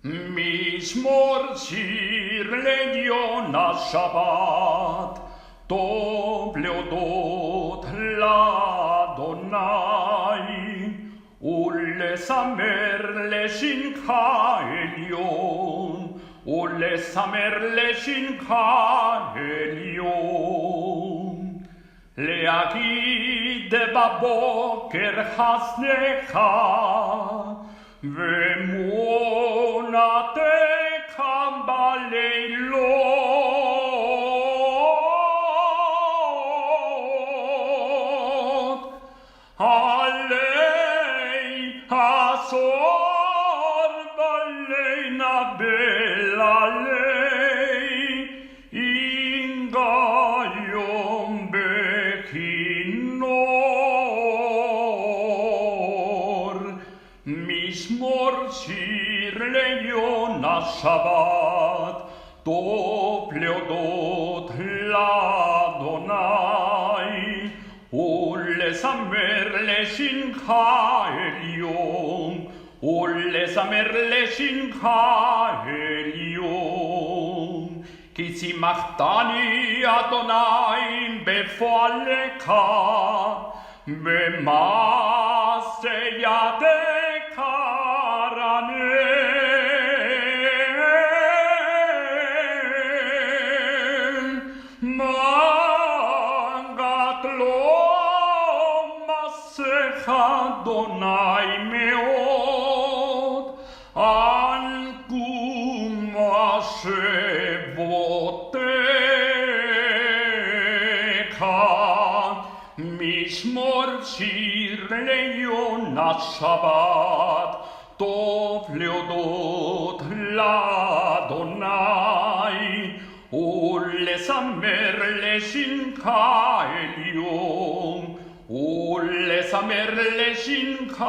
משמור שיר לעליון השבת, טוב להודות לאדוני, ולשמר לשמך עליון, ולשמר לשמך עליון. להגיד בבוקר חסדך, ואמונתך בלילות, עלי עשור בלינה בללי, אינגה יום בכינור. משמור שיר לעליון השבת, טוב להודות לאדוני, ולשמר לשמך עליון, ולשמר לשמך עליון. כי שימחתני אדוני בפועלך, במעשה ידיך רנן. מגת לו מעשיך אדוני מאוד, ענקו מחשבותיך. משמור שיר לעליון השבת, טוב להודות לאדוני, ולשמר לשמך עליון, ולשמר לשמך